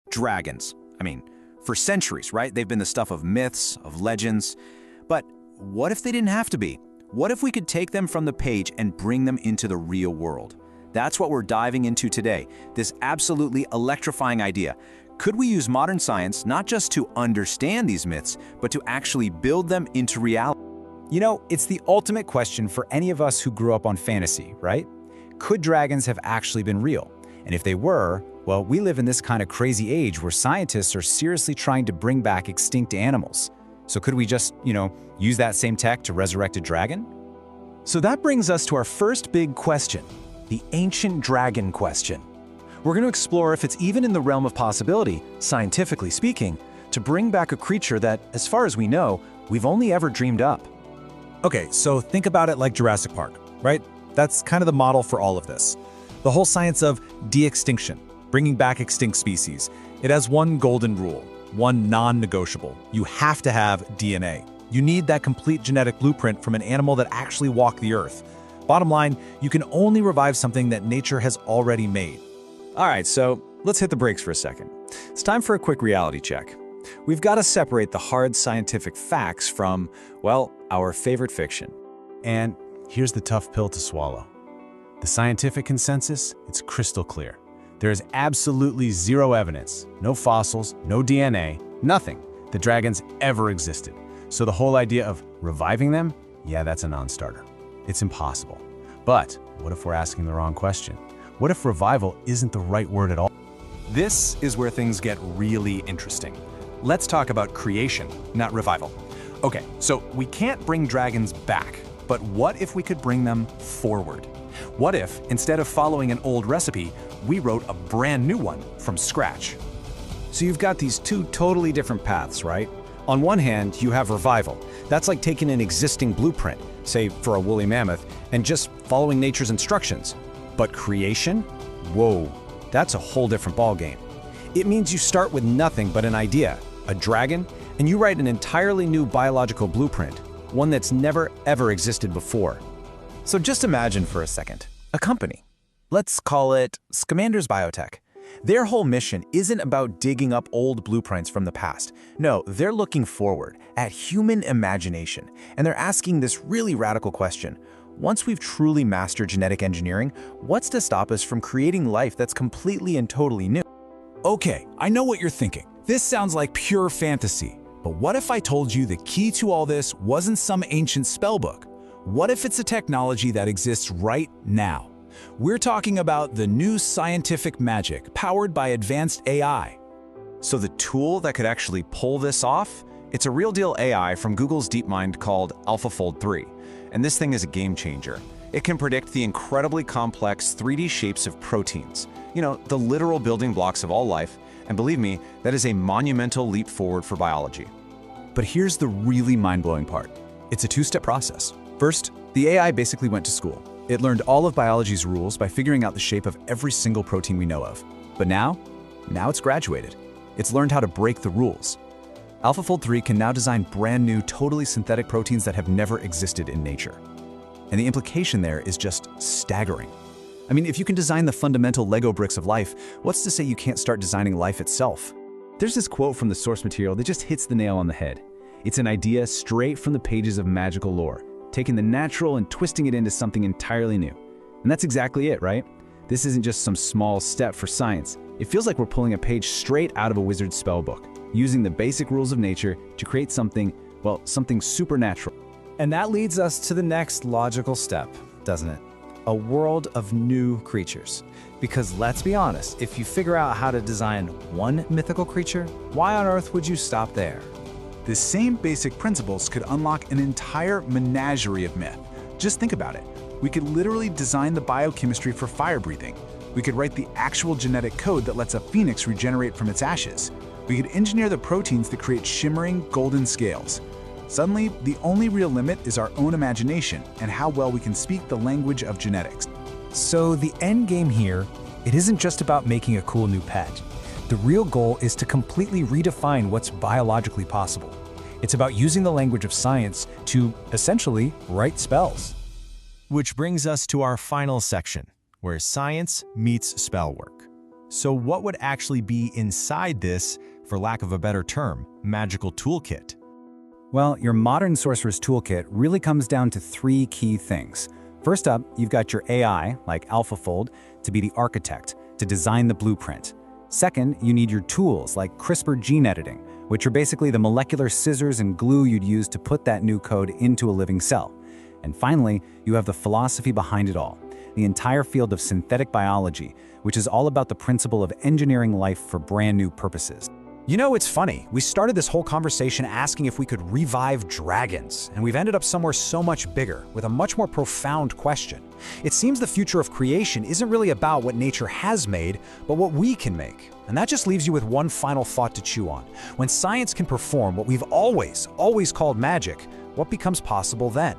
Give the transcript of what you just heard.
Dragons. I mean, for centuries, right? They've been the stuff of myths, of legends. But what if they didn't have to be? What if we could take them from the page and bring them into the real world? That's what we're diving into today, this absolutely electrifying idea. Could we use modern science not just to understand these myths, but to actually build them into reality? You know, it's the ultimate question for any of us who grew up on fantasy, right? Could dragons have actually been real? And if they were, well, we live in this kind of crazy age where scientists are seriously trying to bring back extinct animals. So could we just, use that same tech to resurrect a dragon? So that brings us to our first big question, the ancient dragon question. We're going to explore if it's even in the realm of possibility, scientifically speaking, to bring back a creature that, as far as we know, we've only ever dreamed up. Okay, so think about it like Jurassic Park, right? That's kind of the model for all of this. The whole science of de-extinction, bringing back extinct species. It has one golden rule, one non-negotiable. You have to have DNA. You need that complete genetic blueprint from an animal that actually walked the earth. Bottom line, you can only revive something that nature has already made. All right, so let's hit the brakes for a second. It's time for a quick reality check. We've got to separate the hard scientific facts from, well, our favorite fiction. And here's the tough pill to swallow. The scientific consensus, it's crystal clear. There is absolutely zero evidence, no fossils, no DNA, nothing, that dragons ever existed. So the whole idea of reviving them, yeah, that's a non-starter. It's impossible. But what if we're asking the wrong question? What if revival isn't the right word at all? This is where things get really interesting. Let's talk about creation, not revival. Okay, so we can't bring dragons back, but what if we could bring them forward? What if, instead of following an old recipe, we wrote a brand new one from scratch? So you've got these two totally different paths, right? On one hand, you have revival. That's like taking an existing blueprint, say for a woolly mammoth, and just following nature's instructions. But creation? Whoa, that's a whole different ballgame. It means you start with nothing but an idea, a dragon, and you write an entirely new biological blueprint, one that's never ever existed before. So just imagine for a second, a company. Let's call it Scamanders Biotech. Their whole mission isn't about digging up old blueprints from the past. No, they're looking forward at human imagination, and they're asking this really radical question. Once we've truly mastered genetic engineering, what's to stop us from creating life that's completely and totally new? Okay, I know what you're thinking. This sounds like pure fantasy. But what if I told you the key to all this wasn't some ancient spellbook? What if it's a technology that exists right now? We're talking about the new scientific magic powered by advanced AI. So the tool that could actually pull this off? It's a real deal AI from Google's DeepMind called AlphaFold 3. And this thing is a game changer. It can predict the incredibly complex 3D shapes of proteins. The literal building blocks of all life. And believe me, that is a monumental leap forward for biology. But here's the really mind-blowing part. It's a two-step process. First, the AI basically went to school. It learned all of biology's rules by figuring out the shape of every single protein we know of. But now it's graduated. It's learned how to break the rules. AlphaFold 3 can now design brand new, totally synthetic proteins that have never existed in nature. And the implication there is just staggering. I mean, if you can design the fundamental Lego bricks of life, what's to say you can't start designing life itself? There's this quote from the source material that just hits the nail on the head. It's an idea straight from the pages of magical lore, taking the natural and twisting it into something entirely new. And that's exactly it, right? This isn't just some small step for science. It feels like we're pulling a page straight out of a wizard's spell book, using the basic rules of nature to create something supernatural. And that leads us to the next logical step, doesn't it? A world of new creatures. Because let's be honest, if you figure out how to design one mythical creature, why on earth would you stop there? The same basic principles could unlock an entire menagerie of myth. Just think about it. We could literally design the biochemistry for fire breathing. We could write the actual genetic code that lets a phoenix regenerate from its ashes. We could engineer the proteins that create shimmering golden scales. Suddenly, the only real limit is our own imagination and how well we can speak the language of genetics. So the end game here, it isn't just about making a cool new pet. The real goal is to completely redefine what's biologically possible. It's about using the language of science to, essentially, write spells. Which brings us to our final section, where science meets spell work. So what would actually be inside this, for lack of a better term, magical toolkit? Well, your modern sorcerer's toolkit really comes down to 3 key things. First up, you've got your AI, like AlphaFold, to be the architect, to design the blueprint. Second, you need your tools, like CRISPR gene editing, which are basically the molecular scissors and glue you'd use to put that new code into a living cell. And finally, you have the philosophy behind it all, the entire field of synthetic biology, which is all about the principle of engineering life for brand new purposes. You know, it's funny. We started this whole conversation asking if we could revive dragons, and we've ended up somewhere so much bigger, with a much more profound question. It seems the future of creation isn't really about what nature has made, but what we can make. And that just leaves you with one final thought to chew on. When science can perform what we've always called magic, what becomes possible then?